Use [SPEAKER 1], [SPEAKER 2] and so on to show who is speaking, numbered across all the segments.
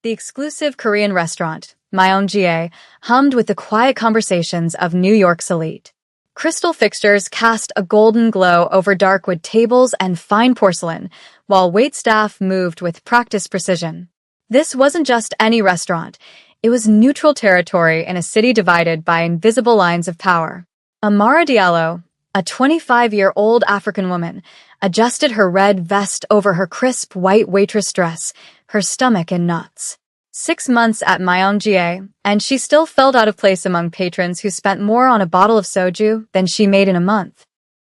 [SPEAKER 1] The exclusive Korean restaurant, Myeongjae, hummed with the quiet conversations of New York's elite. Crystal fixtures cast a golden glow over dark wood tables and fine porcelain, while waitstaff moved with practiced precision. This wasn't just any restaurant. It was neutral territory in a city divided by invisible lines of power. Amara Diallo, a 25-year-old African woman, adjusted her red vest over her crisp white waitress dress, her stomach in knots. 6 months at Myeongjae, and she still felt out of place among patrons who spent more on a bottle of soju than she made in a month.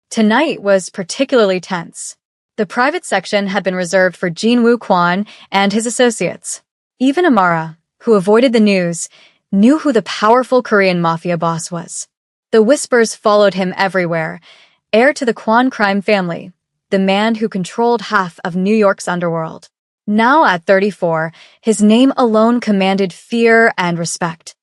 [SPEAKER 1] Tonight was particularly tense. The private section had been reserved for Jin-woo Kwon and his associates. Even Amara, who avoided the news, knew who the powerful Korean Mafia boss was. The whispers followed him everywhere. Heir to the Kwon crime family, the man who controlled half of New York's underworld. Now at 34, his name alone commanded fear and respect.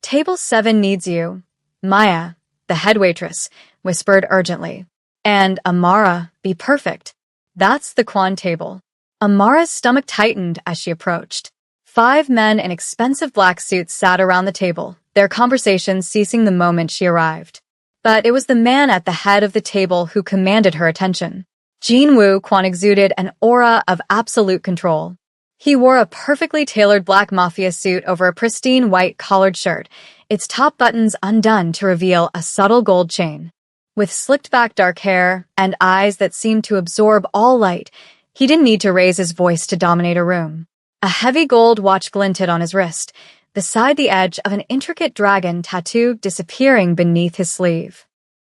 [SPEAKER 1] "Table 7 needs you," Maya, the head waitress, whispered urgently. "And Amara, be perfect. That's the Kwon table." Amara's stomach tightened as she approached. 5 men in expensive black suits sat around the table, their conversations ceasing the moment she arrived. But it was the man at the head of the table who commanded her attention. Jin-woo Kwon exuded an aura of absolute control. He wore a perfectly tailored black Mafia suit over a pristine white collared shirt, its top buttons undone to reveal a subtle gold chain. With slicked-back dark hair and eyes that seemed to absorb all light, he didn't need to raise his voice to dominate a room. A heavy gold watch glinted on his wrist, beside the edge of an intricate dragon tattoo disappearing beneath his sleeve.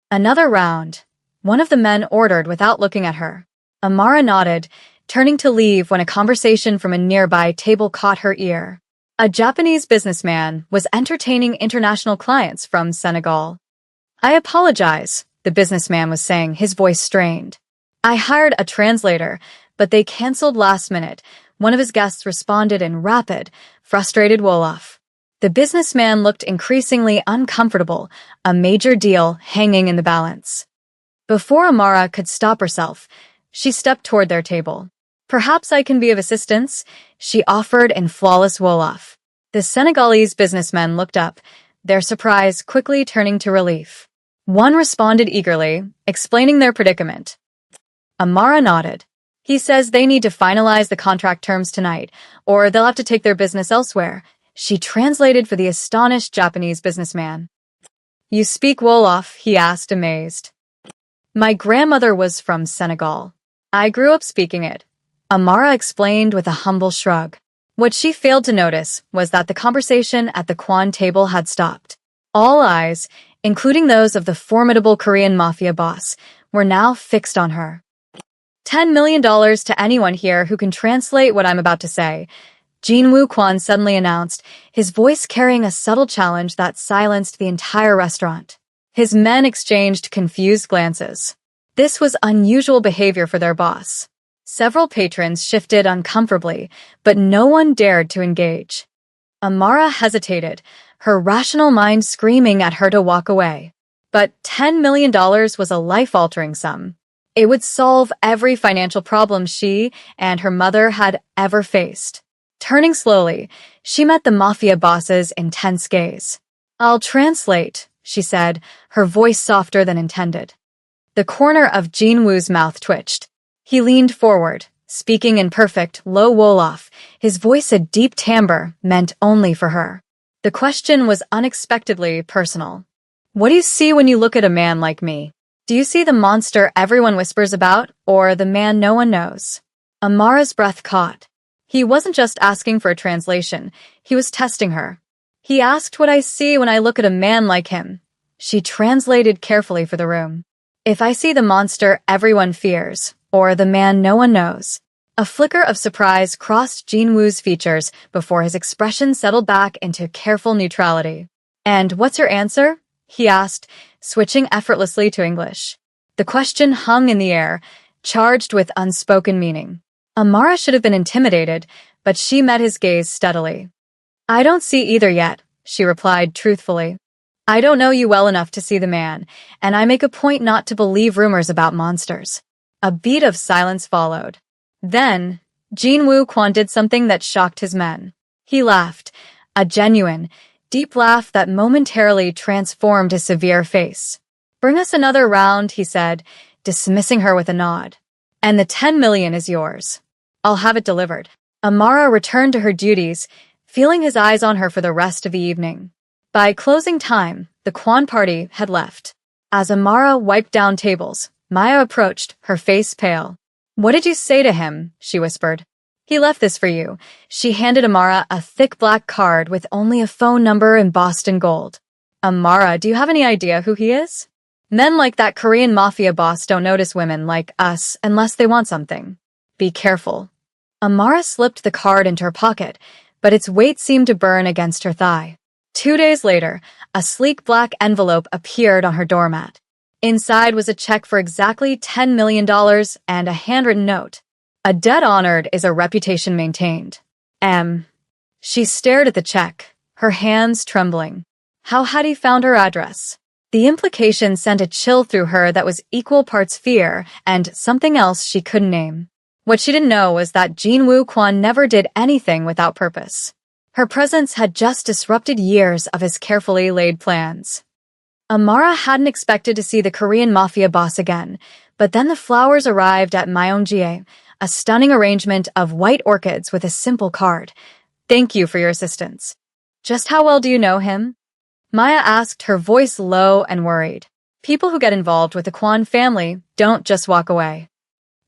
[SPEAKER 1] "Another round," one of the men ordered without looking at her. Amara nodded, turning to leave when a conversation from a nearby table caught her ear. A Japanese businessman was entertaining international clients from Senegal. "I apologize," the businessman was saying, his voice strained. "I hired a translator, but they canceled last minute." One of his guests responded in rapid, frustrated Wolof. The businessman looked increasingly uncomfortable, a major deal hanging in the balance. Before Amara could stop herself, she stepped toward their table. "Perhaps I can be of assistance," she offered in flawless Wolof. The Senegalese businessmen looked up, their surprise quickly turning to relief. One responded eagerly, explaining their predicament. Amara nodded. "He says they need to finalize the contract terms tonight, or they'll have to take their business elsewhere," she translated for the astonished Japanese businessman. "You speak Wolof?" he asked, amazed. "My grandmother was from Senegal. I grew up speaking it," Amara explained with a humble shrug. What she failed to notice was that the conversation at the Kwon table had stopped. All eyes, including those of the formidable Korean Mafia boss, were now fixed on her. $10 million to anyone here who can translate what I'm about to say," Jin-woo Kwon suddenly announced, his voice carrying a subtle challenge that silenced the entire restaurant. His men exchanged confused glances. This was unusual behavior for their boss. Several patrons shifted uncomfortably, but no one dared to engage. Amara hesitated, her rational mind screaming at her to walk away. But $10 million was a life-altering sum. It would solve every financial problem she and her mother had ever faced. Turning slowly, she met the Mafia boss's intense gaze. "I'll translate," she said, her voice softer than intended. The corner of Jin-woo's mouth twitched. He leaned forward, speaking in perfect, low Wolof, his voice a deep timbre meant only for her. The question was unexpectedly personal. "What do you see when you look at a man like me? Do you see the monster everyone whispers about, or the man no one knows?" Amara's breath caught. He wasn't just asking for a translation, he was testing her. "He asked what I see when I look at a man like him." She translated carefully for the room. "If I see the monster everyone fears, or the man no one knows." A flicker of surprise crossed Jin-woo's features before his expression settled back into careful neutrality. "And what's your answer?" he asked, switching effortlessly to English. The question hung in the air, charged with unspoken meaning. Amara should have been intimidated, but she met his gaze steadily. "I don't see either yet," she replied truthfully. "I don't know you well enough to see the man, and I make a point not to believe rumors about monsters." A beat of silence followed. Then, Jin-woo Kwon did something that shocked his men. He laughed, a genuine, deep laugh that momentarily transformed his severe face. "Bring us another round," he said, dismissing her with a nod. "And the 10 million is yours. I'll have it delivered." Amara returned to her duties, feeling his eyes on her for the rest of the evening. By closing time, the Kwan party had left. As Amara wiped down tables, Maya approached, her face pale. "What did you say to him?" she whispered. "He left this for you." She handed Amara a thick black card with only a phone number embossed in gold. "Amara, do you have any idea who he is? Men like that Korean Mafia boss don't notice women like us unless they want something. Be careful." Amara slipped the card into her pocket, but its weight seemed to burn against her thigh. 2 days later, a sleek black envelope appeared on her doormat. Inside was a check for exactly $10 million and a handwritten note. "A debt honored is a reputation maintained. M." She stared at the check, her hands trembling. How had he found her address? The implication sent a chill through her that was equal parts fear and something else she couldn't name. What she didn't know was that Jin-woo Kwon never did anything without purpose. Her presence had just disrupted years of his carefully laid plans. Amara hadn't expected to see the Korean Mafia boss again, but then the flowers arrived at Myeongjie, a stunning arrangement of white orchids with a simple card. "Thank you for your assistance." "Just how well do you know him?" Maya asked, her voice low and worried. "People who get involved with the Kwon family don't just walk away."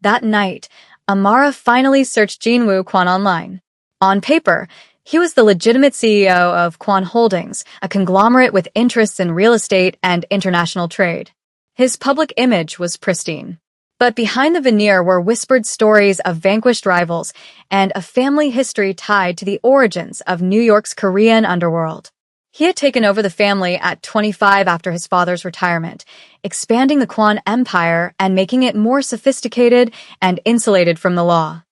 [SPEAKER 1] That night, Amara finally searched Jin-woo Kwon online. On paper, he was the legitimate CEO of Kwon Holdings, a conglomerate with interests in real estate and international trade. His public image was pristine. But behind the veneer were whispered stories of vanquished rivals and a family history tied to the origins of New York's Korean underworld. He had taken over the family at 25 after his father's retirement, expanding the Kwon empire and making it more sophisticated and insulated from the law.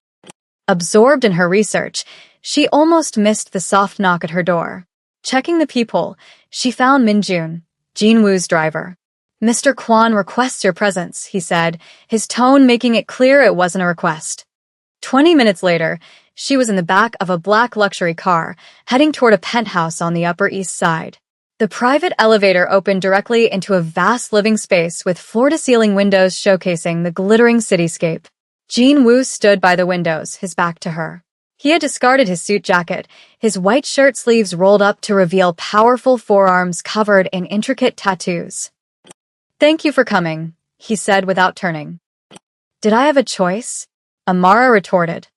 [SPEAKER 1] Absorbed in her research, she almost missed the soft knock at her door. Checking the peephole, she found Min-jun, Jin-woo's driver. "Mr. Kwon requests your presence," he said, his tone making it clear it wasn't a request. 20 minutes later, she was in the back of a black luxury car, heading toward a penthouse on the Upper East Side. The private elevator opened directly into a vast living space with floor-to-ceiling windows showcasing the glittering cityscape. Jin-woo stood by the windows, his back to her. He had discarded his suit jacket, his white shirt sleeves rolled up to reveal powerful forearms covered in intricate tattoos. "Thank you for coming," he said without turning. "Did I have a choice?" Amara retorted.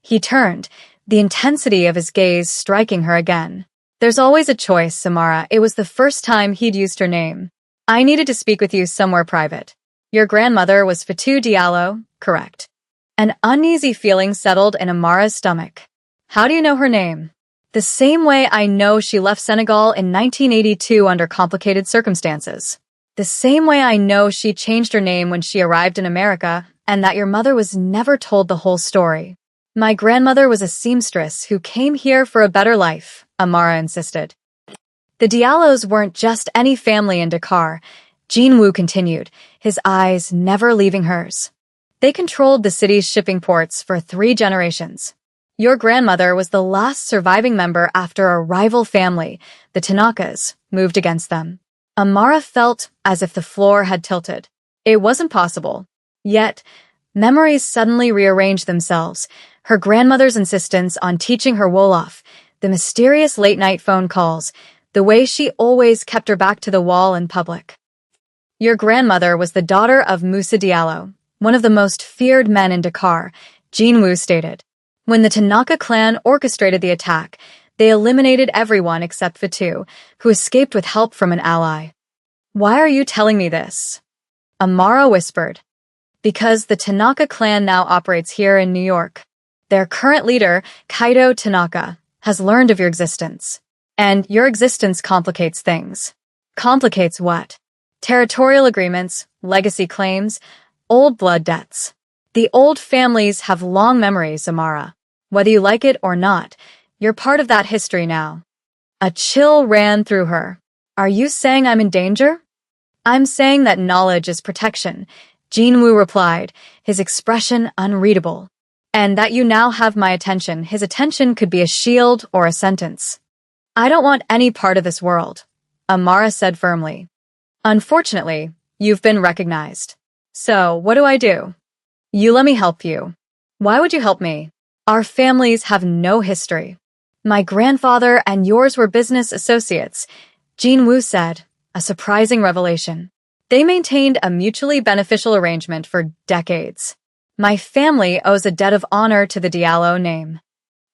[SPEAKER 1] He turned, the intensity of his gaze striking her again. "There's always a choice, Samara." It was the first time he'd used her name. "I needed to speak with you somewhere private. Your grandmother was Fatou Diallo, correct?" An uneasy feeling settled in Amara's stomach. "How do you know her name?" "The same way I know she left Senegal in 1982 under complicated circumstances. The same way I know she changed her name when she arrived in America, and that your mother was never told the whole story." "My grandmother was a seamstress who came here for a better life," Amara insisted. "The Diallos weren't just any family in Dakar," Jin-woo continued, his eyes never leaving hers. "They controlled the city's shipping ports for 3 generations. Your grandmother was the last surviving member after a rival family, the Tanakas, moved against them." Amara felt as if the floor had tilted. It wasn't possible. Yet, memories suddenly rearranged themselves. Her grandmother's insistence on teaching her Wolof, the mysterious late-night phone calls, the way she always kept her back to the wall in public. "Your grandmother was the daughter of Musa Diallo, one of the most feared men in Dakar," Jin-woo stated. "When the Tanaka clan orchestrated the attack, they eliminated everyone except Fatou, who escaped with help from an ally." "Why are you telling me this?" Amara whispered. "Because the Tanaka clan now operates here in New York. Their current leader, Kaido Tanaka, has learned of your existence. And your existence complicates things." "Complicates what?" "Territorial agreements, legacy claims, old blood debts. The old families have long memories, Amara. Whether you like it or not, you're part of that history now." A chill ran through her. "Are you saying I'm in danger?" "I'm saying that knowledge is protection," Jin-woo replied, his expression unreadable. And that you now have my attention. His attention could be a shield or a sentence. I don't want any part of this world, Amara said firmly. Unfortunately, you've been recognized. So, what do I do? You let me help you. Why would you help me? Our families have no history. My grandfather and yours were business associates, Jean Wu said, a surprising revelation. They maintained a mutually beneficial arrangement for decades. My family owes a debt of honor to the Diallo name.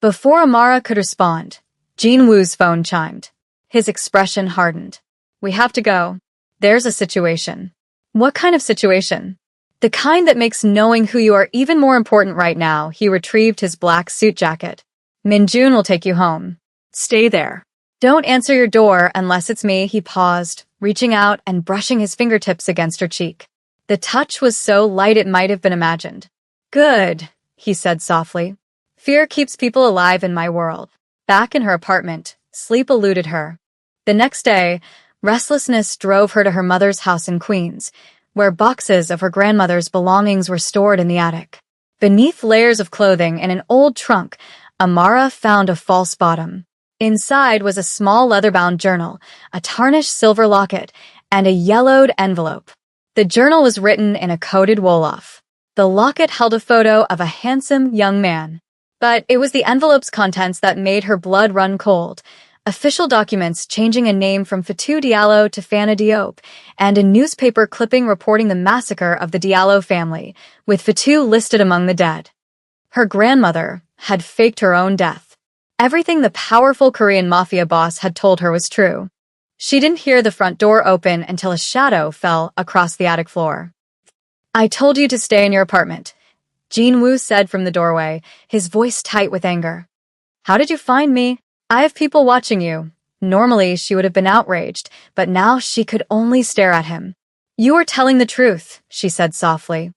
[SPEAKER 1] Before Amara could respond, Jean Wu's phone chimed. His expression hardened. We have to go. There's a situation. What kind of situation? The kind that makes knowing who you are even more important right now. He retrieved his black suit jacket. Minjun will take you home. Stay there. Don't answer your door unless it's me. He paused, reaching out and brushing his fingertips against her cheek. The touch was so light it might have been imagined. Good, he said softly. Fear keeps people alive in my world. Back in her apartment, sleep eluded her. The next day, restlessness drove her to her mother's house in Queens, where boxes of her grandmother's belongings were stored in the attic. Beneath layers of clothing in an old trunk, Amara found a false bottom. Inside was a small leather-bound journal, a tarnished silver locket, and a yellowed envelope. The journal was written in a coded Wolof. The locket held a photo of a handsome young man. But it was the envelope's contents that made her blood run cold. Official documents changing a name from Fatou Diallo to Fana Diop, and a newspaper clipping reporting the massacre of the Diallo family, with Fatou listed among the dead. Her grandmother had faked her own death. Everything the powerful Korean Mafia boss had told her was true. She didn't hear the front door open until a shadow fell across the attic floor. I told you to stay in your apartment, Jean Wu said from the doorway, his voice tight with anger. How did you find me? I have people watching you. Normally, she would have been outraged, but now she could only stare at him. You are telling the truth, she said softly.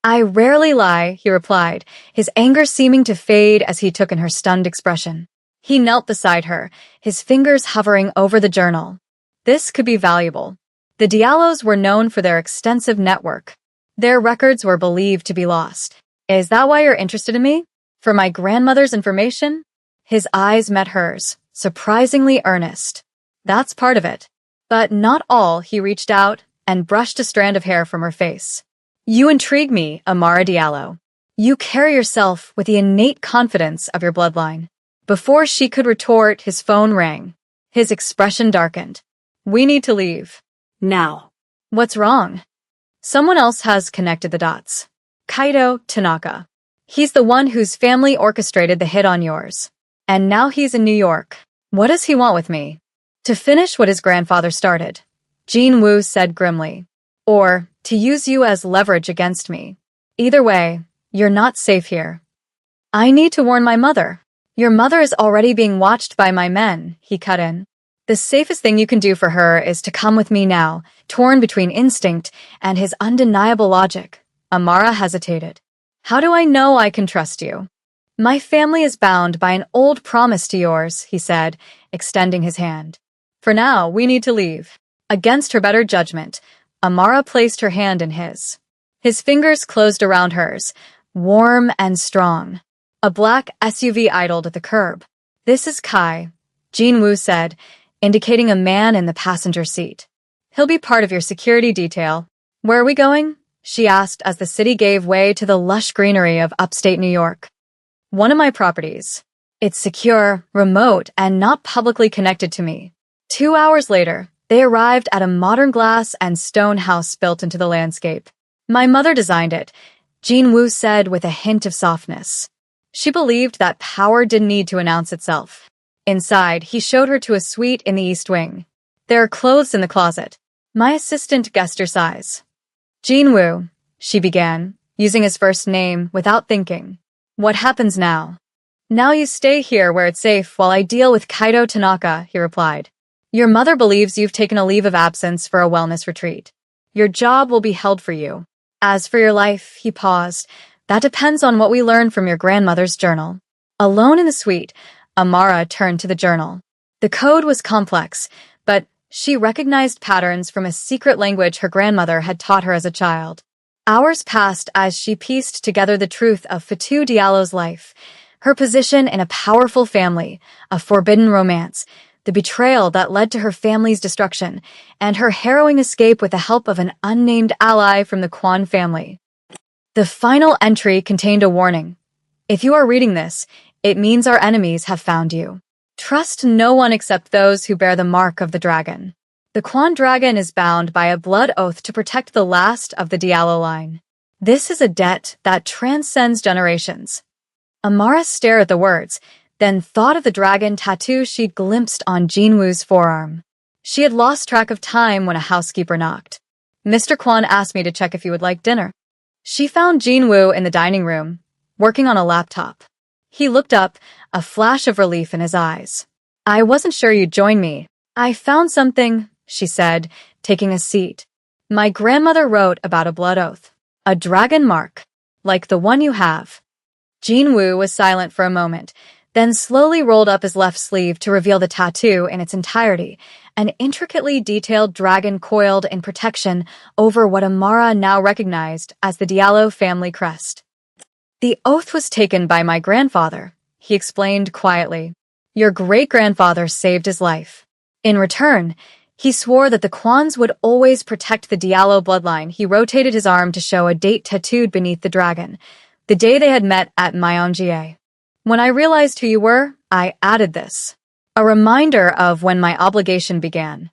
[SPEAKER 1] I rarely lie, he replied, his anger seeming to fade as he took in her stunned expression. He knelt beside her, his fingers hovering over the journal. This could be valuable. The Diallos were known for their extensive network. Their records were believed to be lost. Is that why you're interested in me? For my grandmother's information? His eyes met hers, surprisingly earnest. That's part of it. But not all. He reached out and brushed a strand of hair from her face. You intrigue me, Amara Diallo. You carry yourself with the innate confidence of your bloodline. Before she could retort, his phone rang. His expression darkened. We need to leave. Now. What's wrong? Someone else has connected the dots. Kaito Tanaka. He's the one whose family orchestrated the hit on yours. And now he's in New York. What does he want with me? To finish what his grandfather started, Jean Wu said grimly. Or to use you as leverage against me. Either way, you're not safe here. I need to warn my mother. Your mother is already being watched by my men, he cut in. The safest thing you can do for her is to come with me now, torn between instinct and his undeniable logic. Amara hesitated. How do I know I can trust you? My family is bound by an old promise to yours, he said, extending his hand. For now, we need to leave. Against her better judgment, Amara placed her hand in his. His fingers closed around hers, warm and strong. A black SUV idled at the curb. This is Kai, Jean Wu said, indicating a man in the passenger seat. He'll be part of your security detail. Where are we going? She asked as the city gave way to the lush greenery of upstate New York. One of my properties. It's secure, remote, and not publicly connected to me. 2 hours later, they arrived at a modern glass and stone house built into the landscape. My mother designed it, Jean Wu said with a hint of softness. She believed that power didn't need to announce itself. Inside, he showed her to a suite in the East Wing. There are clothes in the closet. My assistant guessed her size. Jean Wu, she began, using his first name without thinking. What happens now? Now you stay here where it's safe while I deal with Kaito Tanaka, he replied. Your mother believes you've taken a leave of absence for a wellness retreat. Your job will be held for you. As for your life, he paused, that depends on what we learn from your grandmother's journal. Alone in the suite, Amara turned to the journal. The code was complex, but she recognized patterns from a secret language her grandmother had taught her as a child. Hours passed as she pieced together the truth of Fatou Diallo's life, her position in a powerful family, a forbidden romance, the betrayal that led to her family's destruction, and her harrowing escape with the help of an unnamed ally from the Kwan family. The final entry contained a warning. If you are reading this, it means our enemies have found you. Trust no one except those who bear the mark of the dragon. The Kwan dragon is bound by a blood oath to protect the last of the Diallo line. This is a debt that transcends generations. Amara stared at the words, then thought of the dragon tattoo she'd glimpsed on Jinwoo's forearm. She had lost track of time when a housekeeper knocked. Mr. Kwan asked me to check if you would like dinner. She found Jinwoo in the dining room, working on a laptop. He looked up, a flash of relief in his eyes. I wasn't sure you'd join me. I found something, she said, taking a seat. My grandmother wrote about a blood oath. A dragon mark, like the one you have. Jinwoo was silent for a moment, then slowly rolled up his left sleeve to reveal the tattoo in its entirety, an intricately detailed dragon coiled in protection over what Amara now recognized as the Diallo family crest. The oath was taken by my grandfather, he explained quietly. Your great-grandfather saved his life. In return, he swore that the Kwans would always protect the Diallo bloodline. He rotated his arm to show a date tattooed beneath the dragon, the day they had met at Myeongjie. When I realized who you were, I added this. A reminder of when my obligation began.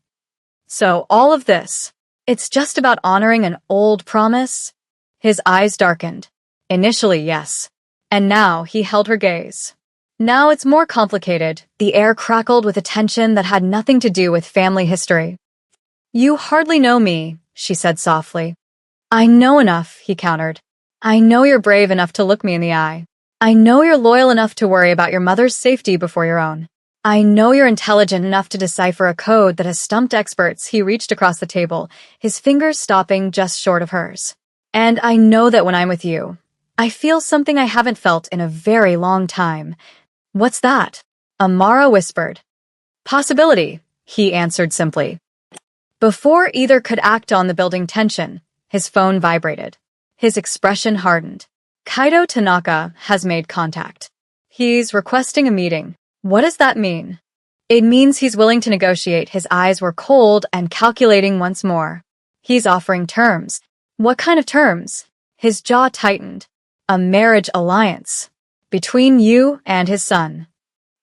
[SPEAKER 1] So all of this, it's just about honoring an old promise? His eyes darkened. Initially, yes. And now he held her gaze. Now it's more complicated. The air crackled with a tension that had nothing to do with family history. You hardly know me, she said softly. I know enough, he countered. I know you're brave enough to look me in the eye. I know you're loyal enough to worry about your mother's safety before your own. I know you're intelligent enough to decipher a code that has stumped experts. He reached across the table, his fingers stopping just short of hers. And I know that when I'm with you, I feel something I haven't felt in a very long time. What's that? Amara whispered. Possibility, he answered simply. Before either could act on the building tension, his phone vibrated. His expression hardened. Kaido Tanaka has made contact. He's requesting a meeting. What does that mean? It means he's willing to negotiate. His eyes were cold and calculating once more. He's offering terms. What kind of terms? His jaw tightened. A marriage alliance. Between you and his son.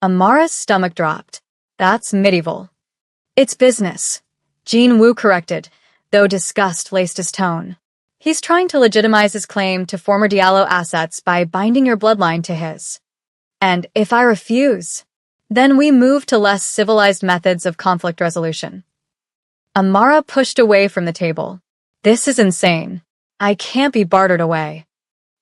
[SPEAKER 1] Amara's stomach dropped. That's medieval. It's business. Jinwoo corrected, though disgust laced his tone. He's trying to legitimize his claim to former Diallo assets by binding your bloodline to his. And if I refuse, then we move to less civilized methods of conflict resolution. Amara pushed away from the table. This is insane. I can't be bartered away.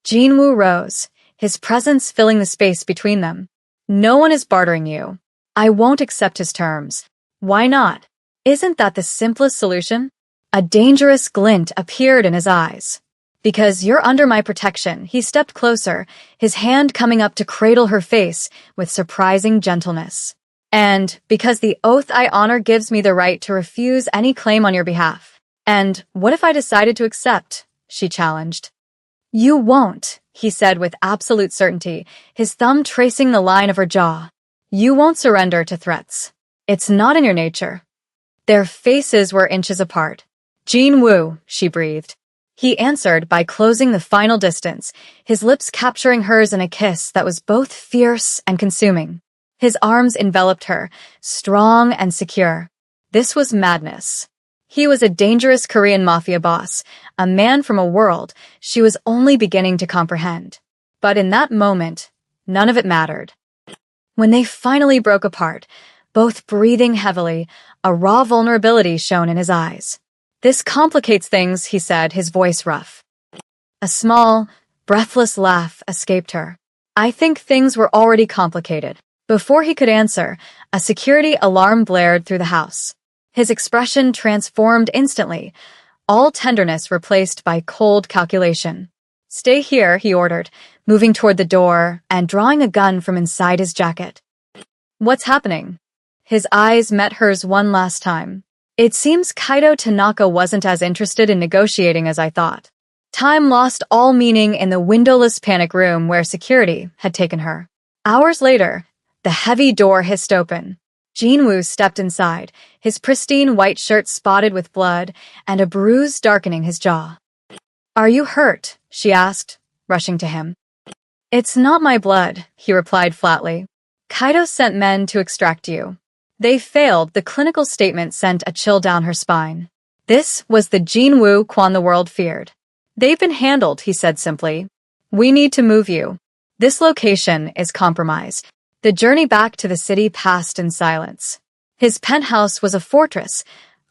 [SPEAKER 1] Jinwoo rose, his presence filling the space between them. No one is bartering you. I won't accept his terms. Why not? Isn't that the simplest solution? A dangerous glint appeared in his eyes. Because you're under my protection, he stepped closer, his hand coming up to cradle her face with surprising gentleness. And because the oath I honor gives me the right to refuse any claim on your behalf. And what if I decided to accept? She challenged. You won't, he said with absolute certainty, his thumb tracing the line of her jaw. You won't surrender to threats. It's not in your nature. Their faces were inches apart. Jinwoo, she breathed. He answered by closing the final distance, his lips capturing hers in a kiss that was both fierce and consuming. His arms enveloped her, strong and secure. This was madness. He was a dangerous Korean mafia boss, a man from a world she was only beginning to comprehend. But in that moment, none of it mattered. When they finally broke apart, both breathing heavily, a raw vulnerability shone in his eyes. This complicates things, he said, his voice rough. A small, breathless laugh escaped her. I think things were already complicated. Before he could answer, a security alarm blared through the house. His expression transformed instantly, all tenderness replaced by cold calculation. Stay here, he ordered, moving toward the door and drawing a gun from inside his jacket. What's happening? His eyes met hers one last time. It seems Kaido Tanaka wasn't as interested in negotiating as I thought. Time lost all meaning in the windowless panic room where security had taken her. Hours later, the heavy door hissed open. Jinwoo stepped inside, his pristine white shirt spotted with blood and a bruise darkening his jaw. "Are you hurt?" she asked, rushing to him. "It's not my blood," he replied flatly. "Kaido sent men to extract you. They failed." The clinical statement sent a chill down her spine. This was the Jinwoo Quan the world feared. "They've been handled," he said simply. "We need to move you. This location is compromised." The journey back to the city passed in silence. His penthouse was a fortress,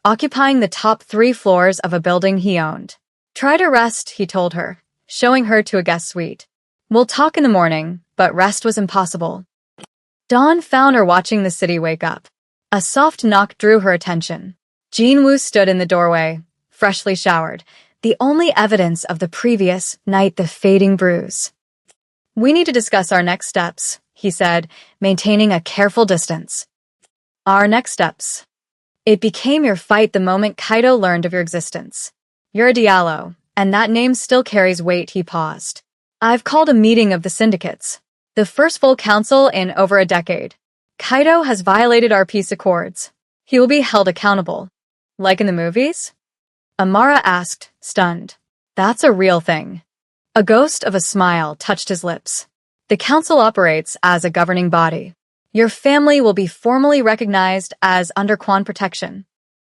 [SPEAKER 1] occupying the top 3 floors of a building he owned. "Try to rest," he told her, showing her to a guest suite. "We'll talk in the morning," but rest was impossible. Dawn found her watching the city wake up. A soft knock drew her attention. Jinwoo stood in the doorway, freshly showered, the only evidence of the previous night the fading bruise. "We need to discuss our next steps," he said, maintaining a careful distance. "Our next steps. It became your fight the moment Kaido learned of your existence. You're a Diallo, and that name still carries weight." He paused. "I've called a meeting of the syndicates. The first full council in over a decade. Kaido has violated our peace accords. He will be held accountable." "Like in the movies?" Amara asked, stunned. "That's a real thing." A ghost of a smile touched his lips. "The council operates as a governing body. Your family will be formally recognized as under Quan protection.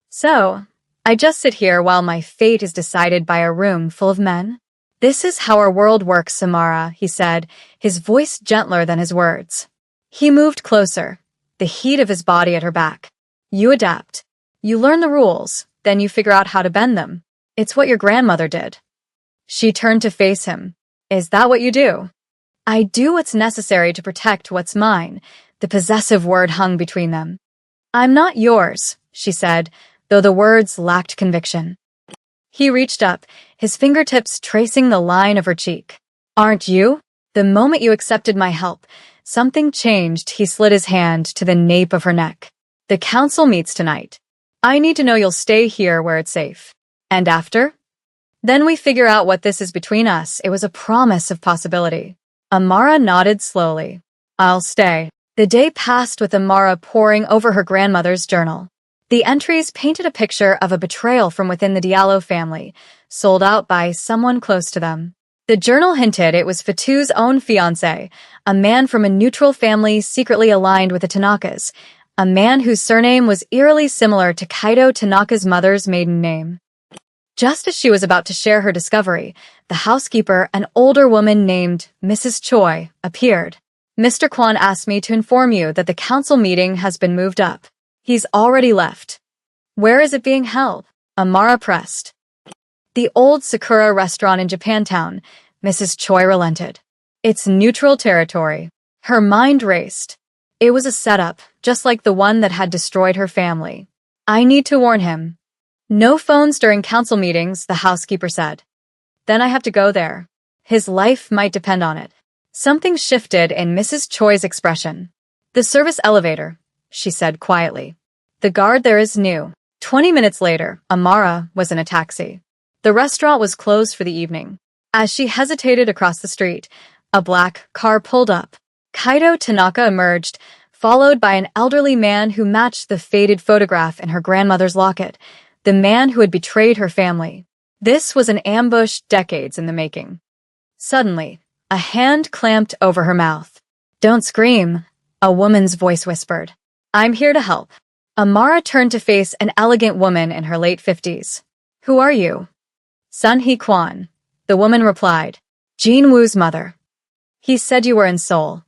[SPEAKER 1] So, I just sit here while my fate is decided by a room full of men? This is how our world works, Samara," he said, his voice gentler than his words. He moved closer, the heat of his body at her back. "You adapt. You learn the rules, then you figure out how to bend them. It's what your grandmother did." She turned to face him. "Is that what you do?" "I do what's necessary to protect what's mine." The possessive word hung between them. "I'm not yours," she said, though the words lacked conviction. He reached up, his fingertips tracing the line of her cheek. "Aren't you? The moment you accepted my help, something changed." He slid his hand to the nape of her neck. "The council meets tonight. I need to know you'll stay here where it's safe. And after? Then we figure out what this is between us." It was a promise of possibility. Amara nodded slowly. "I'll stay." The day passed with Amara poring over her grandmother's journal. The entries painted a picture of a betrayal from within the Diallo family, sold out by someone close to them. The journal hinted it was Fatu's own fiancé, a man from a neutral family secretly aligned with the Tanakas, a man whose surname was eerily similar to Kaido Tanaka's mother's maiden name. Just as she was about to share her discovery, the housekeeper, an older woman named Mrs. Choi, appeared. "Mr. Quan asked me to inform you that the council meeting has been moved up. He's already left." "Where is it being held?" Amara pressed. "The old Sakura restaurant in Japantown," Mrs. Choi relented. "It's neutral territory." Her mind raced. It was a setup, just like the one that had destroyed her family. "I need to warn him." "No phones during council meetings," the housekeeper said. "Then I have to go there. His life might depend on it." Something shifted in Mrs. Choi's expression. "The service elevator," she said quietly. "The guard there is new." 20 minutes later, Amara was in a taxi. The restaurant was closed for the evening. As she hesitated across the street, a black car pulled up. Kaido Tanaka emerged, followed by an elderly man who matched the faded photograph in her grandmother's locket, the man who had betrayed her family. This was an ambush decades in the making. Suddenly, a hand clamped over her mouth. "Don't scream," a woman's voice whispered. "I'm here to help." Amara turned to face an elegant woman in her late 50s. "Who are you?" "Sun Hee Kwan," the woman replied. "Jinwoo's mother." "He said you were in Seoul."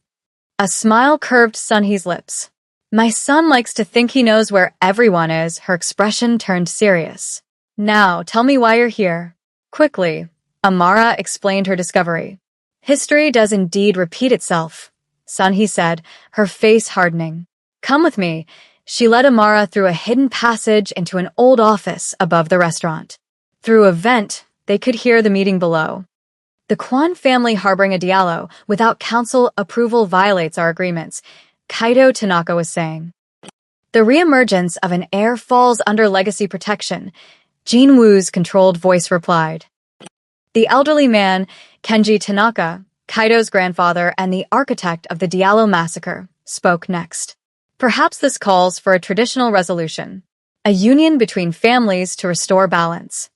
[SPEAKER 1] A smile curved Sun Hee's lips. "My son likes to think he knows where everyone is." Her expression turned serious. "Now, tell me why you're here." Quickly, Amara explained her discovery. "History does indeed repeat itself," Sun Hee said, her face hardening. "Come with me." She led Amara through a hidden passage into an old office above the restaurant. Through a vent, they could hear the meeting below. "The Quan family harboring a Diallo without council approval violates our agreements," Kaido Tanaka was saying. "The reemergence of an heir falls under legacy protection," Jinwoo's controlled voice replied. The elderly man, Kenji Tanaka, Kaido's grandfather and the architect of the Diallo massacre, spoke next. Perhaps this calls for a traditional resolution, a union between families to restore balance.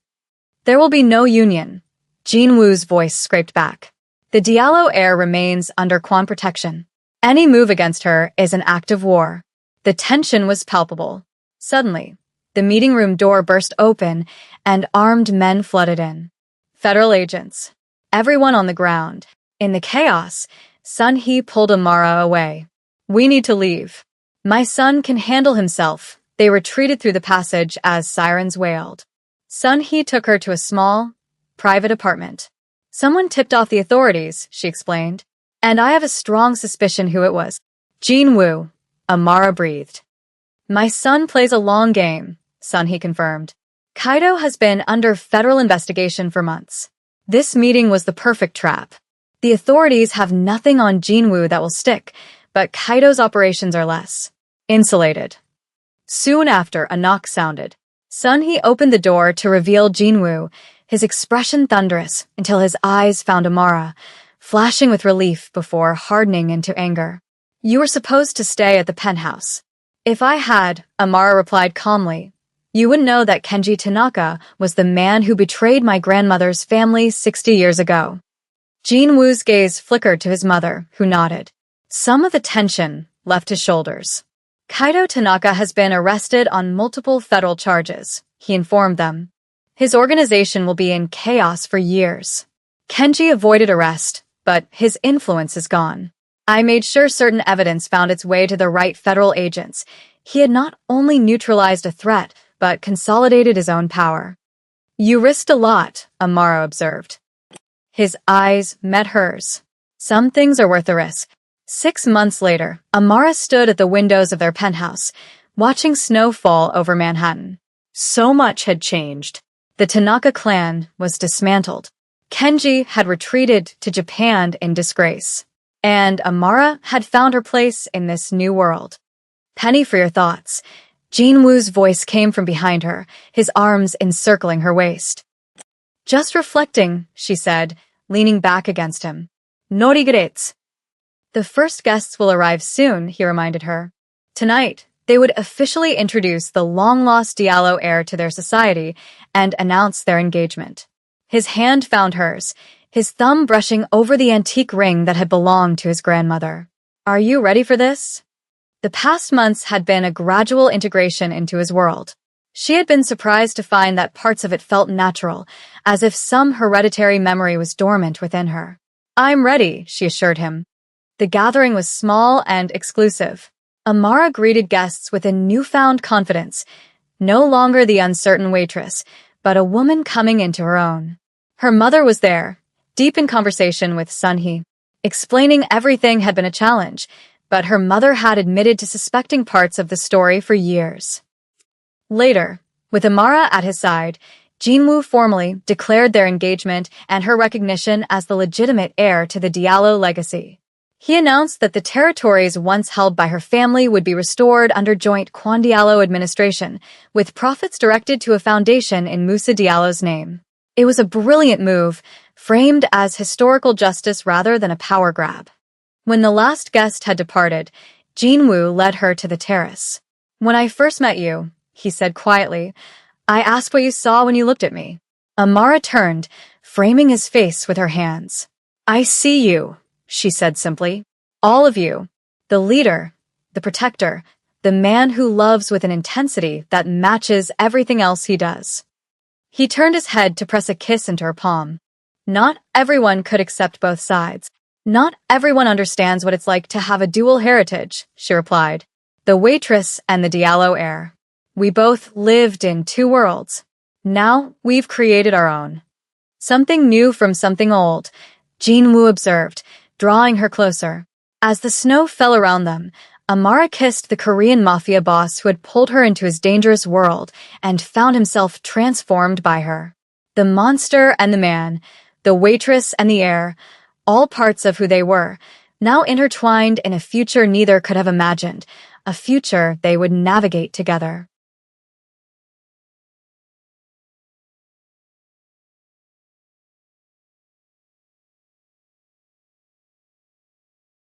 [SPEAKER 1] There will be no union, Jin Woo's voice scraped back. The Diallo heir remains under Quan protection. Any move against her is an act of war. The tension was palpable. Suddenly, the meeting room door burst open and armed men flooded in. Federal agents. Everyone on the ground. In the chaos, Sun Hee pulled Amara away. We need to leave. My son can handle himself. They retreated through the passage as sirens wailed. Sun Hee took her to a small, private apartment. Someone tipped off the authorities, she explained. And I have a strong suspicion who it was. Jin Woo, Amara breathed. My son plays a long game, Sun Hee confirmed. Kaido has been under federal investigation for months. This meeting was the perfect trap. The authorities have nothing on Jin Woo that will stick, but Kaido's operations are less insulated. Soon after, a knock sounded. Sun Hee opened the door to reveal Jin Woo, his expression thunderous until his eyes found Amara, flashing with relief before hardening into anger. You were supposed to stay at the penthouse. If I had, Amara replied calmly, you would know that Kenji Tanaka was the man who betrayed my grandmother's family 60 years ago. Jin Woo's gaze flickered to his mother, who nodded. Some of the tension left his shoulders. Kaido Tanaka has been arrested on multiple federal charges, he informed them. His organization will be in chaos for years. Kenji avoided arrest, but his influence is gone. I made sure certain evidence found its way to the right federal agents. He had not only neutralized a threat, but consolidated his own power. You risked a lot, Amara observed. His eyes met hers. Some things are worth the risk. 6 months later, Amara stood at the windows of their penthouse, watching snow fall over Manhattan. So much had changed. The Tanaka clan was dismantled. Kenji had retreated to Japan in disgrace. And Amara had found her place in this new world. Penny for your thoughts. Jin Woo's voice came from behind her, his arms encircling her waist. Just reflecting, she said, leaning back against him. No regrets. The first guests will arrive soon, he reminded her. Tonight, they would officially introduce the long-lost Diallo heir to their society and announce their engagement. His hand found hers, his thumb brushing over the antique ring that had belonged to his grandmother. Are you ready for this? The past months had been a gradual integration into his world. She had been surprised to find that parts of it felt natural, as if some hereditary memory was dormant within her. I'm ready, she assured him. The gathering was small and exclusive. Amara greeted guests with a newfound confidence, no longer the uncertain waitress, but a woman coming into her own. Her mother was there, deep in conversation with Sun Hee. Explaining everything had been a challenge, but her mother had admitted to suspecting parts of the story for years. Later, with Amara at his side, Jin Woo formally declared their engagement and her recognition as the legitimate heir to the Diallo legacy. He announced that the territories once held by her family would be restored under joint Quan Diallo administration, with profits directed to a foundation in Musa Diallo's name. It was a brilliant move, framed as historical justice rather than a power grab. When the last guest had departed, Jin Woo led her to the terrace. When I first met you, he said quietly, I asked what you saw when you looked at me. Amara turned, framing his face with her hands. I see you, she said simply. All of you. The leader, the protector, the man who loves with an intensity that matches everything else he does. He turned his head to press a kiss into her palm. Not everyone could accept both sides. Not everyone understands what it's like to have a dual heritage, she replied. The waitress and the Diallo heir. We both lived in two worlds. Now we've created our own. Something new from something old, Jin Woo observed, drawing her closer. As the snow fell around them, Amara kissed the Korean Mafia boss who had pulled her into his dangerous world and found himself transformed by her. The monster and the man, the waitress and the heir, all parts of who they were, now intertwined in a future neither could have imagined, a future they would navigate together.